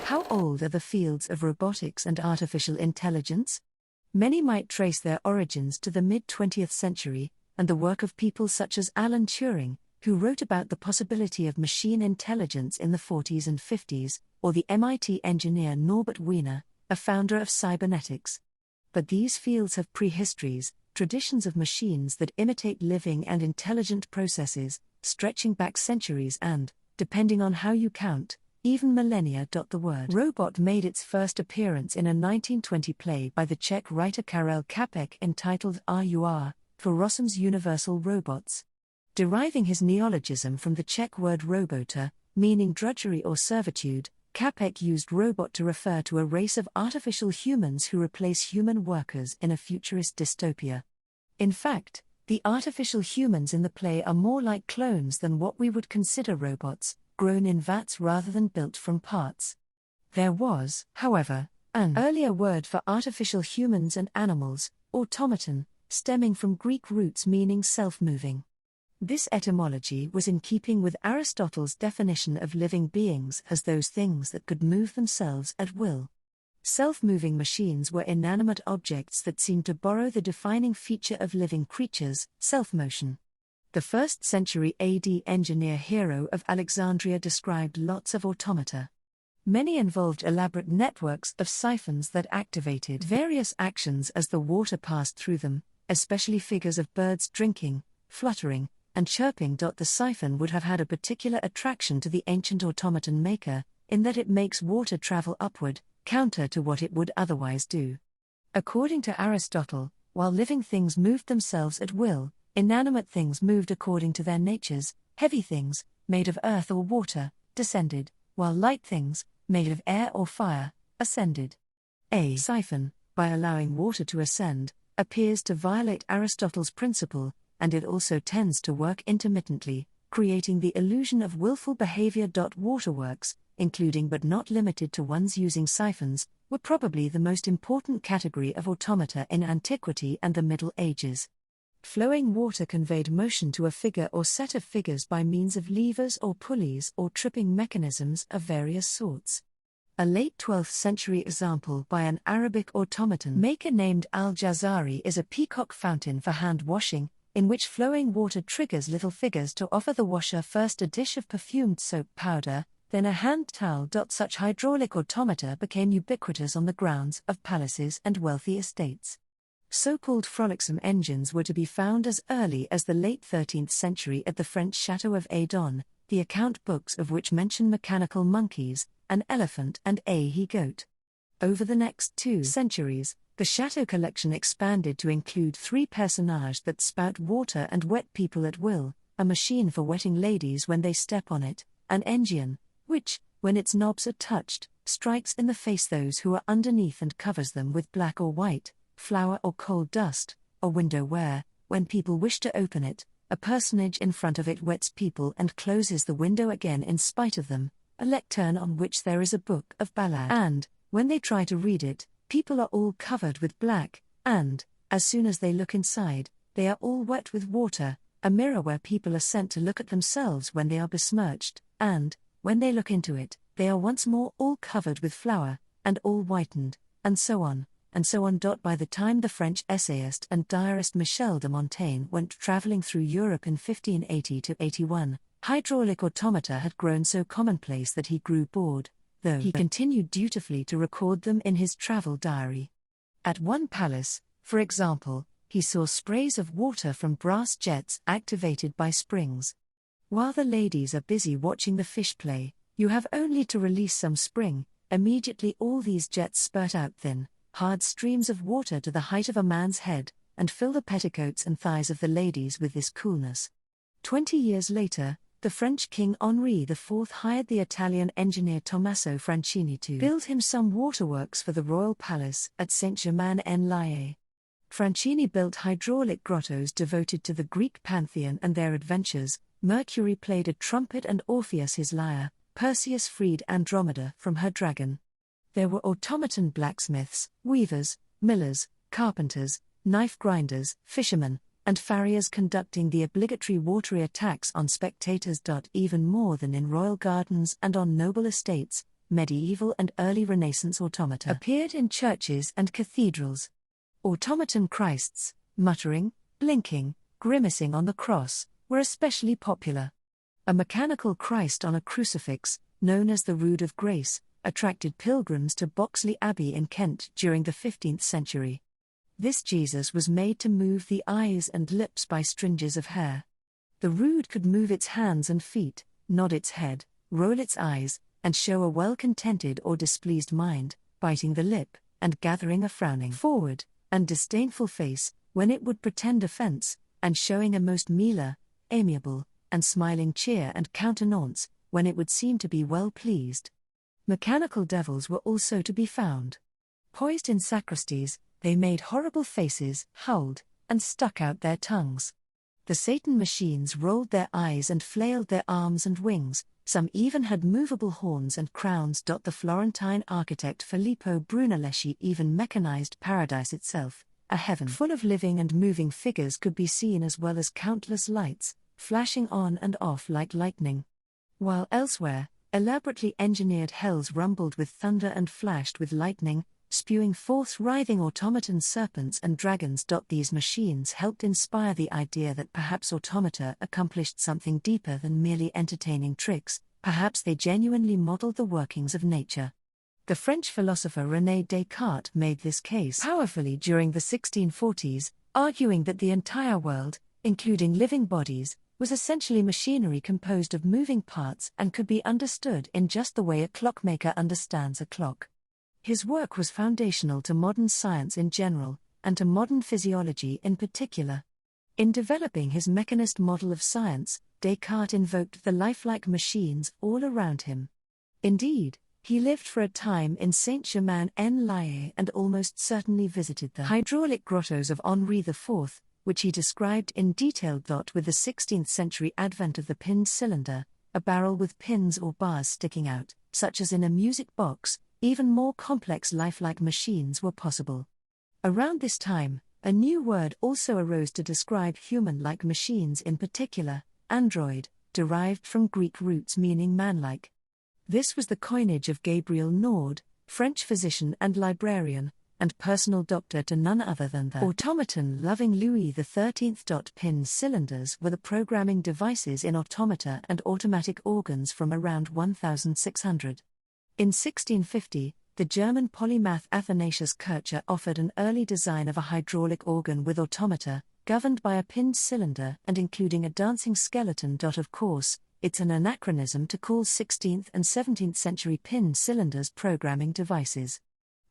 How old are the fields of robotics and artificial intelligence? Many might trace their origins to the mid-20th century, and the work of people such as Alan Turing, who wrote about the possibility of machine intelligence in the 40s and 50s, or the MIT engineer Norbert Wiener, a founder of cybernetics. But these fields have prehistories, traditions of machines that imitate living and intelligent processes, stretching back centuries and, depending on how you count, even millennia. The word robot made its first appearance in a 1920 play by the Czech writer Karel Čapek entitled RUR, Frolicsom's Universal Robots. Deriving his neologism from the Czech word robota, meaning drudgery or servitude, Čapek used robot to refer to a race of artificial humans who replace human workers in a futurist dystopia. In fact, the artificial humans in the play are more like clones than what we would consider robots, grown in vats rather than built from parts. There was, however, an earlier word for artificial humans and animals, automaton, stemming from Greek roots meaning self-moving. This etymology was in keeping with Aristotle's definition of living beings as those things that could move themselves at will. Self-moving machines were inanimate objects that seemed to borrow the defining feature of living creatures, self-motion. The 1st century AD engineer Hero of Alexandria described lots of automata. Many involved elaborate networks of siphons that activated various actions as the water passed through them, especially figures of birds drinking, fluttering, and chirping. The siphon would have had a particular attraction to the ancient automaton maker, in that it makes water travel upward, counter to what it would otherwise do. According to Aristotle, while living things moved themselves at will, inanimate things moved according to their natures. Heavy things, made of earth or water, descended, while light things, made of air or fire, ascended. A siphon, by allowing water to ascend, appears to violate Aristotle's principle, and it also tends to work intermittently, creating the illusion of willful behavior. Waterworks, including but not limited to ones using siphons, were probably the most important category of automata in antiquity and the Middle Ages. Flowing water conveyed motion to a figure or set of figures by means of levers or pulleys or tripping mechanisms of various sorts. A late 12th century example by an Arabic automaton maker named Al-Jazari is a peacock fountain for hand washing, in which flowing water triggers little figures to offer the washer first a dish of perfumed soap powder, then a hand towel. Such hydraulic automata became ubiquitous on the grounds of palaces and wealthy estates. So-called Frolicsome engines were to be found as early as the late 13th century at the French Château of Adon, the account books of which mention mechanical monkeys, an elephant and a he-goat. Over the next 2 centuries, the Château collection expanded to include 3 personnages that spout water and wet people at will, a machine for wetting ladies when they step on it, an engine, which, when its knobs are touched, strikes in the face those who are underneath and covers them with black or white, flour or coal dust, a window where, when people wish to open it, a personage in front of it wets people and closes the window again in spite of them, a lectern on which there is a book of ballad, and, when they try to read it, people are all covered with black, and, as soon as they look inside, they are all wet with water, a mirror where people are sent to look at themselves when they are besmirched, and, when they look into it, they are once more all covered with flour, and all whitened, and so on. And so on. By the time the French essayist and diarist Michel de Montaigne went travelling through Europe in 1580–81, hydraulic automata had grown so commonplace that he grew bored, though he continued dutifully to record them in his travel diary. At one palace, for example, he saw sprays of water from brass jets activated by springs. While the ladies are busy watching the fish play, you have only to release some spring, immediately all these jets spurt out thin, hard streams of water to the height of a man's head, and fill the petticoats and thighs of the ladies with this coolness. 20 years later, the French King Henri IV hired the Italian engineer Tommaso Francini to build him some waterworks for the royal palace at Saint-Germain-en-Laye. Francini built hydraulic grottos devoted to the Greek pantheon and their adventures. Mercury played a trumpet and Orpheus his lyre, Perseus freed Andromeda from her dragon. There were automaton blacksmiths, weavers, millers, carpenters, knife grinders, fishermen, and farriers conducting the obligatory watery attacks on spectators. Even more than in royal gardens and on noble estates, medieval and early Renaissance automata appeared in churches and cathedrals. Automaton Christs, muttering, blinking, grimacing on the cross, were especially popular. A mechanical Christ on a crucifix, known as the Rood of Grace, attracted pilgrims to Boxley Abbey in Kent during the 15th century. This Jesus was made to move the eyes and lips by stringes of hair. The Rood could move its hands and feet, nod its head, roll its eyes, and show a well-contented or displeased mind, biting the lip, and gathering a frowning forward and disdainful face, when it would pretend offense, and showing a most mealer, amiable, and smiling cheer and countenance, when it would seem to be well pleased. Mechanical devils were also to be found. Poised in sacristies, they made horrible faces, howled, and stuck out their tongues. The Satan machines rolled their eyes and flailed their arms and wings, some even had movable horns and crowns. The Florentine architect Filippo Brunelleschi even mechanized paradise itself, a heaven full of living and moving figures could be seen, as well as countless lights, flashing on and off like lightning. While elsewhere, elaborately engineered hells rumbled with thunder and flashed with lightning, spewing forth writhing automaton serpents and dragons. These machines helped inspire the idea that perhaps automata accomplished something deeper than merely entertaining tricks, perhaps they genuinely modeled the workings of nature. The French philosopher René Descartes made this case powerfully during the 1640s, arguing that the entire world, including living bodies, was essentially machinery composed of moving parts and could be understood in just the way a clockmaker understands a clock. His work was foundational to modern science in general, and to modern physiology in particular. In developing his mechanist model of science, Descartes invoked the lifelike machines all around him. Indeed, he lived for a time in Saint-Germain-en-Laye and almost certainly visited the hydraulic grottos of Henri IV, which he described in detail. With the 16th century advent of the pinned cylinder, a barrel with pins or bars sticking out, such as in a music box, even more complex lifelike machines were possible. Around this time, a new word also arose to describe human-like machines, in particular, android, derived from Greek roots meaning manlike. This was the coinage of Gabriel Nord, French physician and librarian, and personal doctor to none other than the automaton-loving Louis XIII. Pinned cylinders were the programming devices in automata and automatic organs from around 1600. In 1650, the German polymath Athanasius Kircher offered an early design of a hydraulic organ with automata, governed by a pinned cylinder and including a dancing skeleton. Of course, it's an anachronism to call 16th and 17th century pinned cylinders programming devices.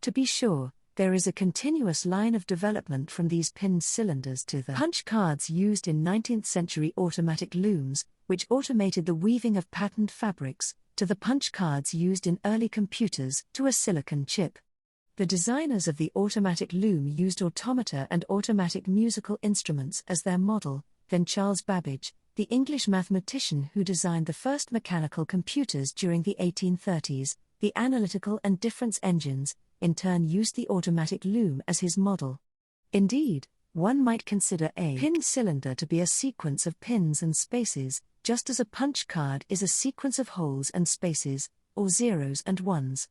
To be sure, there is a continuous line of development from these pinned cylinders to the punch cards used in 19th century automatic looms, which automated the weaving of patterned fabrics, to the punch cards used in early computers, to a silicon chip. The designers of the automatic loom used automata and automatic musical instruments as their model. Then Charles Babbage, the English mathematician who designed the first mechanical computers during the 1830s, the analytical and difference engines, in turn used the automatic loom as his model. Indeed, one might consider a pinned cylinder to be a sequence of pins and spaces, just as a punch card is a sequence of holes and spaces, or zeros and ones.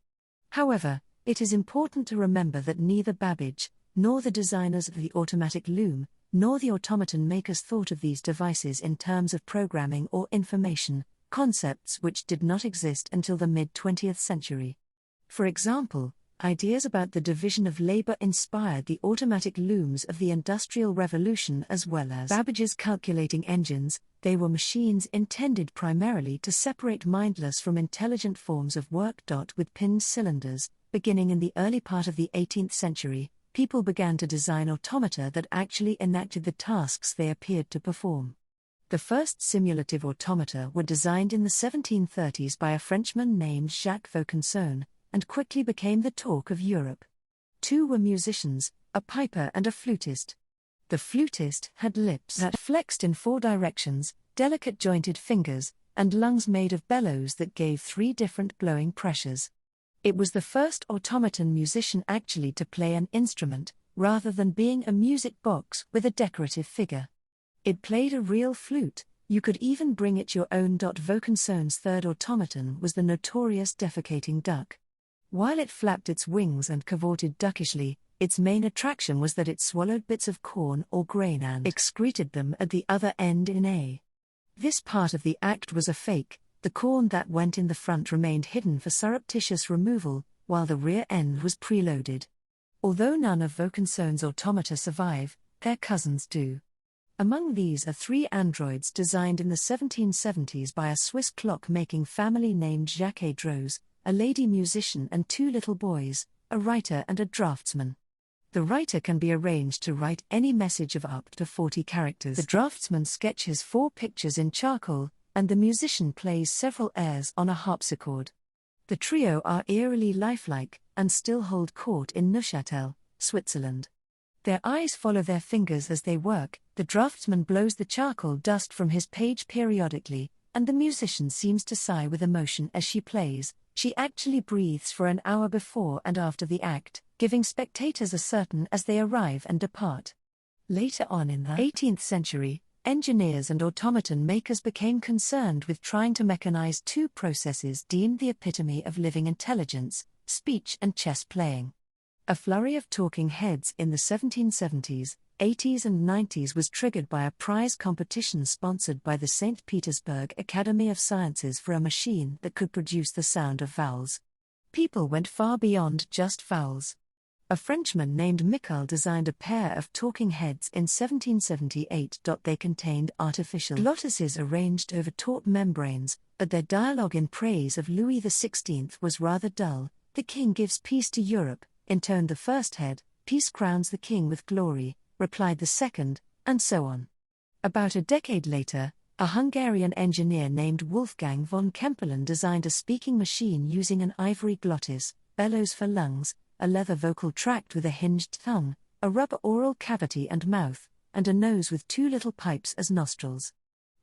However, it is important to remember that neither Babbage, nor the designers of the automatic loom, nor the automaton makers thought of these devices in terms of programming or information, concepts which did not exist until the mid-20th century. For example, ideas about the division of labor inspired the automatic looms of the Industrial Revolution as well as Babbage's calculating engines. They were machines intended primarily to separate mindless from intelligent forms of work. With pinned cylinders, beginning in the early part of the 18th century, people began to design automata that actually enacted the tasks they appeared to perform. The first simulative automata were designed in the 1730s by a Frenchman named Jacques Vaucanson, and quickly became the talk of Europe. Two were musicians, a piper and a flutist. The flutist had lips that flexed in 4 directions, delicate jointed fingers, and lungs made of bellows that gave 3 different blowing pressures. It was the first automaton musician actually to play an instrument, rather than being a music box with a decorative figure. It played a real flute, You could even bring it your own. Vaucanson's third automaton was the notorious defecating duck. While it flapped its wings and cavorted duckishly, its main attraction was that it swallowed bits of corn or grain and excreted them at the other end in a. This part of the act was a fake. The corn that went in the front remained hidden for surreptitious removal, while the rear end was preloaded. Although none of Vaucanson's automata survive, their cousins do. Among these are 3 androids designed in the 1770s by a Swiss clock-making family named Jacques Droz, a lady musician and 2 little boys, a writer and a draftsman. The writer can be arranged to write any message of up to 40 characters. The draftsman sketches 4 pictures in charcoal, and the musician plays several airs on a harpsichord. The trio are eerily lifelike, and still hold court in Neuchâtel, Switzerland. Their eyes follow their fingers as they work, the draftsman blows the charcoal dust from his page periodically, and the musician seems to sigh with emotion as she plays. She actually breathes for an hour before and after the act, giving spectators a certain as they arrive and depart. Later on in the 18th century, engineers and automaton makers became concerned with trying to mechanize 2 processes deemed the epitome of living intelligence, speech and chess playing. A flurry of talking heads in the 1770s, 80s and 90s was triggered by a prize competition sponsored by the St. Petersburg Academy of Sciences for a machine that could produce the sound of vowels. People went far beyond just vowels. A Frenchman named Michel designed a pair of talking heads in 1778. They contained artificial glottises arranged over taut membranes, but their dialogue in praise of Louis XVI was rather dull. "The king gives peace to Europe," intoned the first head, "peace crowns the king with glory," replied the second, and so on. About a decade later, a Hungarian engineer named Wolfgang von Kempelen designed a speaking machine using an ivory glottis, bellows for lungs, a leather vocal tract with a hinged tongue, a rubber oral cavity and mouth, and a nose with 2 little pipes as nostrils.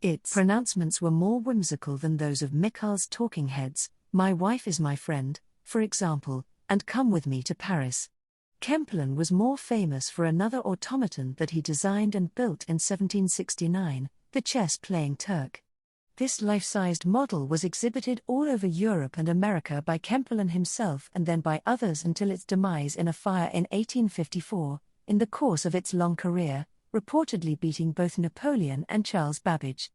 Its pronouncements were more whimsical than those of Michel's talking heads, "My wife is my friend," for example, and "Come with me to Paris." Kempelen was more famous for another automaton that he designed and built in 1769, the chess-playing Turk. This life-sized model was exhibited all over Europe and America by Kempelen himself and then by others until its demise in a fire in 1854, in the course of its long career, reportedly beating both Napoleon and Charles Babbage.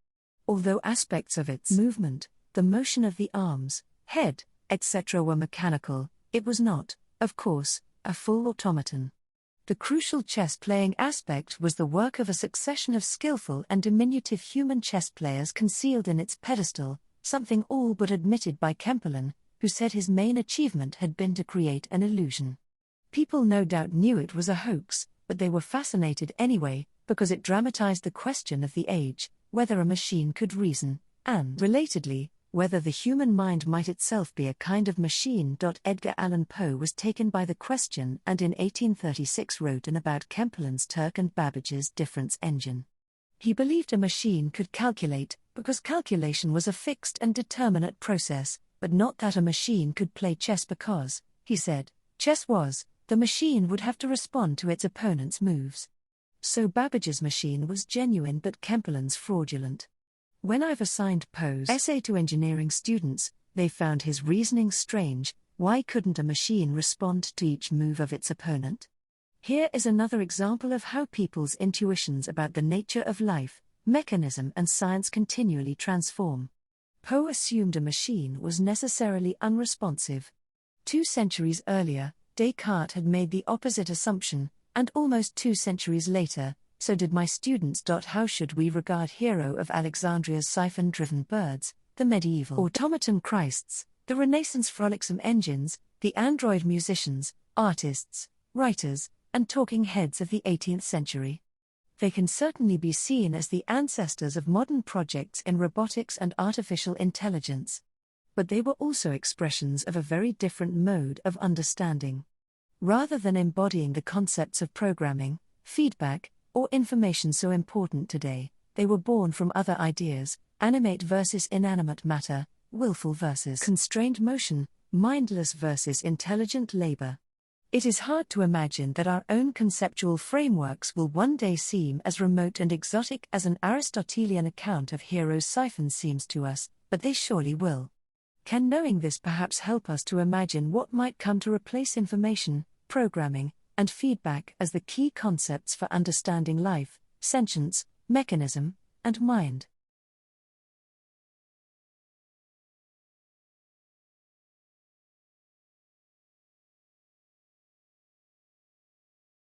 Although aspects of its movement, the motion of the arms, head, etc. were mechanical, it was not, of course, a full automaton. The crucial chess-playing aspect was the work of a succession of skillful and diminutive human chess players concealed in its pedestal, something all but admitted by Kempelen, who said his main achievement had been to create an illusion. People no doubt knew it was a hoax, but they were fascinated anyway, because it dramatized the question of the age, whether a machine could reason, and, relatedly, whether the human mind might itself be a kind of machine. Edgar Allan Poe was taken by the question and in 1836 wrote an about Kempelen's Turk and Babbage's difference engine. He believed a machine could calculate, because calculation was a fixed and determinate process, but not that a machine could play chess because, he said, chess was, the machine would have to respond to its opponent's moves. So Babbage's machine was genuine but Kempelen's fraudulent. When I've assigned Poe's essay to engineering students, they found his reasoning strange. Why couldn't a machine respond to each move of its opponent? Here is another example of how people's intuitions about the nature of life, mechanism and science continually transform. Poe assumed a machine was necessarily unresponsive. 2 centuries earlier, Descartes had made the opposite assumption, and almost 2 centuries later, so did my students. How should we regard Hero of Alexandria's siphon-driven birds, the medieval automaton Christs, the Renaissance Frolicsome engines, the android musicians, artists, writers, and talking heads of the 18th century? They can certainly be seen as the ancestors of modern projects in robotics and artificial intelligence. But they were also expressions of a very different mode of understanding. Rather than embodying the concepts of programming, feedback, or information so important today, they were born from other ideas: animate versus inanimate matter, willful versus constrained motion, mindless versus intelligent labor. It is hard to imagine that our own conceptual frameworks will one day seem as remote and exotic as an Aristotelian account of heroes' siphons seems to us, but they surely will. Can knowing this perhaps help us to imagine what might come to replace information, programming, and feedback as the key concepts for understanding life, sentience, mechanism, and mind?